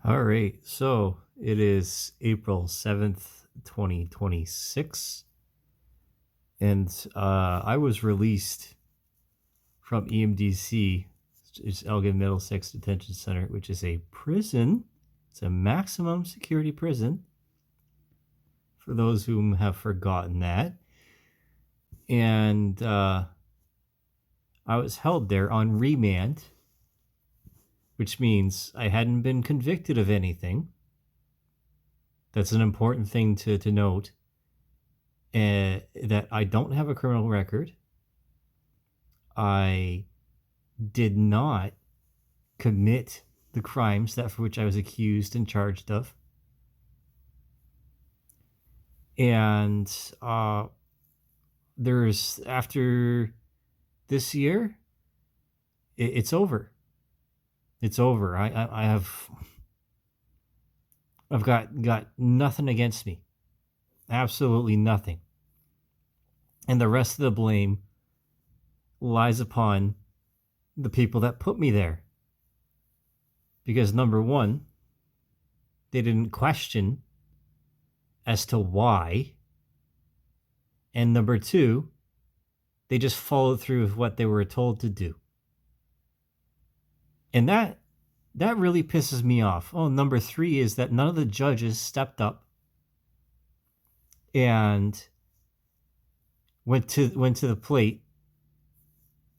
All right. So it is April 7th, 2026. And I was released from EMDC, it's Elgin Middlesex Detention Center, which is a prison. It's a maximum security prison, for those whom have forgotten that. And I was held there on remand, which means I hadn't been convicted of anything. That's an important thing to note. That I don't have a criminal record. I did not commit the crimes that for which I was accused and charged of. And there's after this year, it's over. It's over. I've got nothing against me. Absolutely nothing. And the rest of the blame lies upon the people that put me there. Because number one, they didn't question as to why. And number two, they just followed through with what they were told to do. And that really pisses me off. Oh, number three is that none of the judges stepped up and went to the plate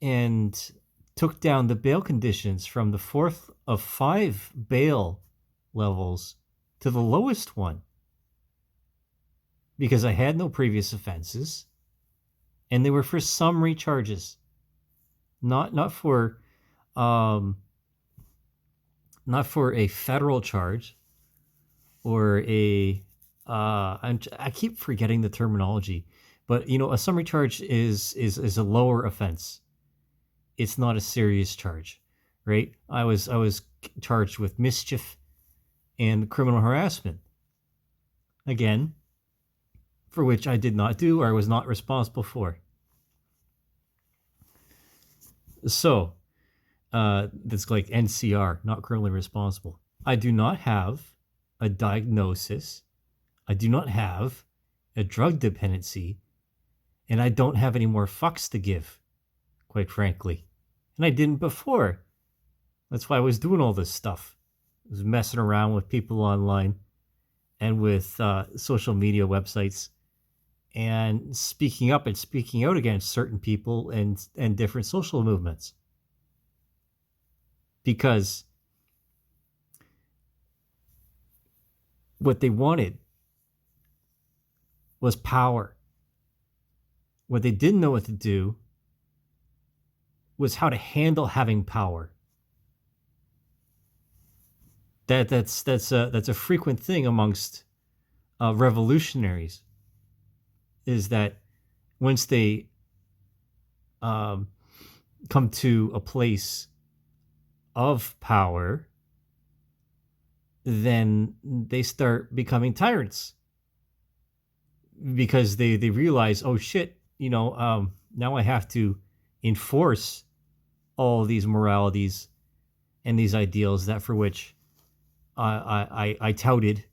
and took down the bail conditions from the fourth of 5 bail levels to the lowest one, because I had no previous offenses and they were for summary charges, not for a federal charge or I keep forgetting the terminology, but a summary charge is a lower offense. It's not a serious charge, right? I was charged with mischief and criminal harassment, again, for which I did not do or was not responsible for. So that's like NCR, not criminally responsible. I do not have a diagnosis. I do not have a drug dependency, and I don't have any more fucks to give, quite frankly. And I didn't before. That's why I was doing all this stuff. I was messing around with people online and with social media websites and speaking up and speaking out against certain people and different social movements. Because what they wanted was power. What they didn't know what to do was how to handle having power. That's a frequent thing amongst revolutionaries, is that once they come to a place of power, then they start becoming tyrants, because they realize, oh shit, now I have to enforce all these moralities and these ideals that for which I touted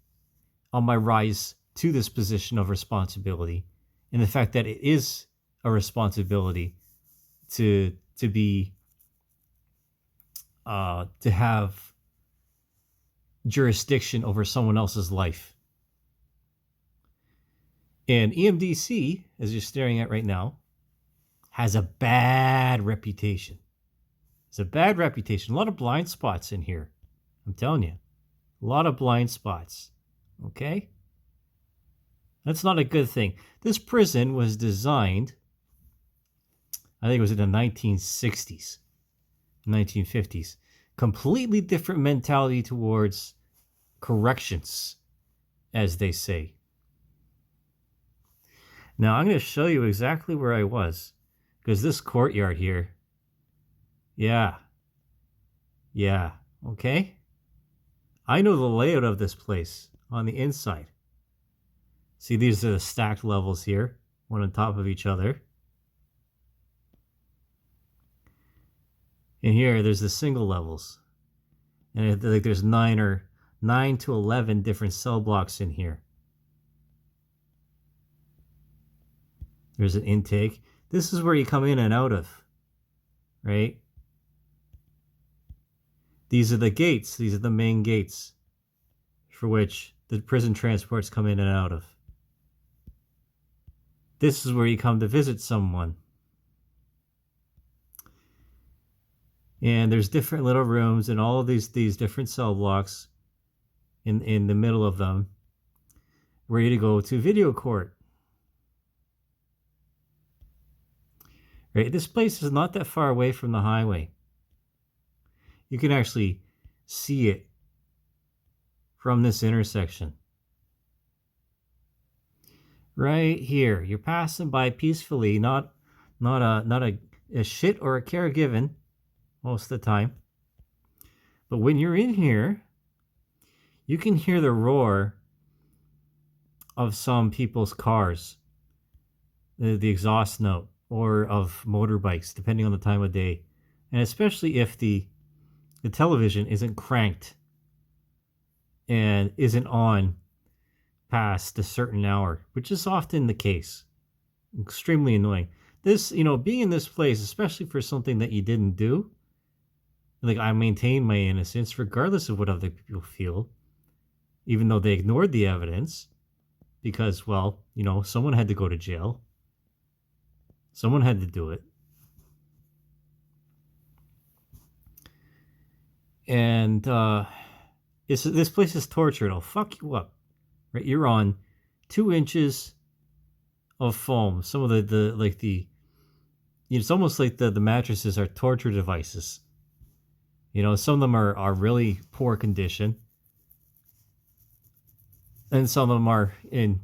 on my rise to this position of responsibility, and the fact that it is a responsibility to be to have jurisdiction over someone else's life. And EMDC, as you're staring at right now, has a bad reputation. It's a bad reputation. A lot of blind spots in here. I'm telling you. A lot of blind spots. Okay? That's not a good thing. This prison was designed, I think it was in the 1960s, 1950s. Completely different mentality towards corrections, as they say. Now, I'm going to show you exactly where I was, because this courtyard here, yeah, okay? I know the layout of this place on the inside. See, these are the stacked levels here, one on top of each other. And here, there's the single levels. And there's nine or 9 to 11 different cell blocks in here. There's an intake. This is where you come in and out of, right? These are the gates. These are the main gates for which the prison transports come in and out of. This is where you come to visit someone. And there's different little rooms and all of these different cell blocks in the middle of them, ready to go to video court. Right? This place is not that far away from the highway. You can actually see it from this intersection. Right here. You're passing by peacefully, not a shit or a care given most of the time. But when you're in here, you can hear the roar of some people's cars, the exhaust note, or of motorbikes, depending on the time of day. And especially if the television isn't cranked and isn't on past a certain hour, which is often the case. Extremely annoying. This, being in this place, especially for something that you didn't do, like I maintain my innocence regardless of what other people feel, even though they ignored the evidence, because, well, someone had to go to jail. Someone had to do it. And this place is torture. It'll fuck you up. Right? You're on 2 inches of foam. Some of it's almost like the mattresses are torture devices. Some of them are really poor condition. And some of them are in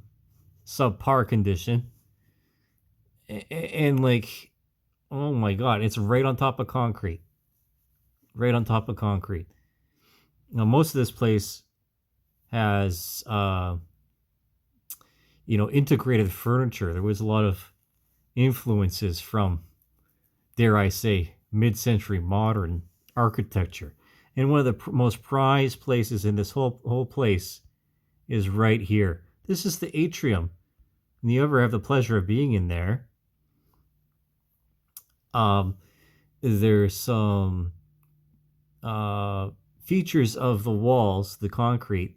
subpar condition. And like, oh my God, it's right on top of concrete. Right on top of concrete. Now, most of this place has, integrated furniture. There was a lot of influences from, dare I say, mid-century modern architecture. And one of the most prized places in this whole place is right here. This is the atrium. And you ever have the pleasure of being in there, there's some features of the walls, the concrete,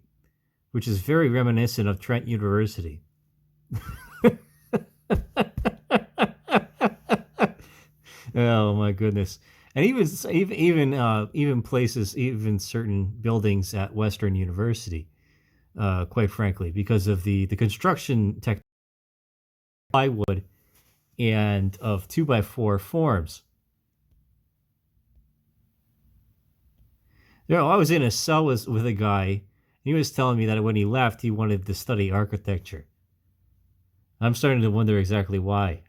which is very reminiscent of Trent University. Oh my goodness. And even places, even certain buildings at Western University, quite frankly, because of the construction technology, plywood, and of 2x4 forms. I was in a cell with a guy. He was telling me that when he left, he wanted to study architecture. I'm starting to wonder exactly why.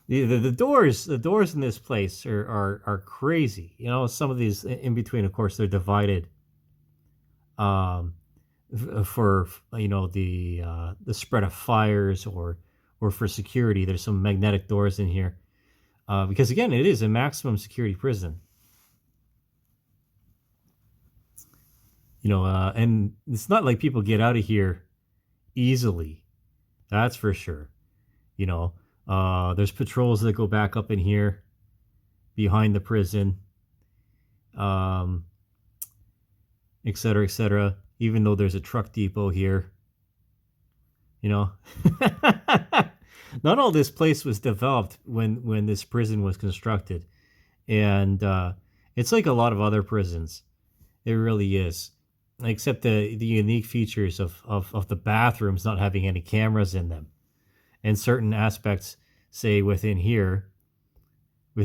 The doors in this place are crazy. Some of these in between, of course, they're divided for the spread of fires or for security. There's some magnetic doors in here because, again, it is a maximum security prison. And it's not like people get out of here easily. That's for sure. There's patrols that go back up in here behind the prison, et cetera, et cetera. Even though there's a truck depot here, not all this place was developed when this prison was constructed. And it's like a lot of other prisons. It really is. Except the unique features of the bathrooms not having any cameras in them, and certain aspects, say within here, I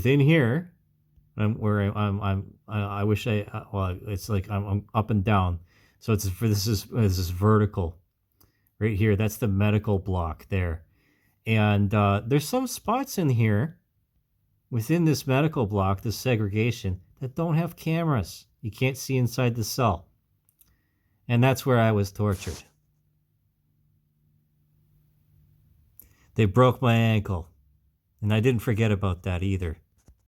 wish it's like I'm up and down, so this is vertical, right here. That's the medical block there, and there's some spots in here, within this medical block, this segregation, that don't have cameras. You can't see inside the cell. And that's where I was tortured. They broke my ankle. And I didn't forget about that either.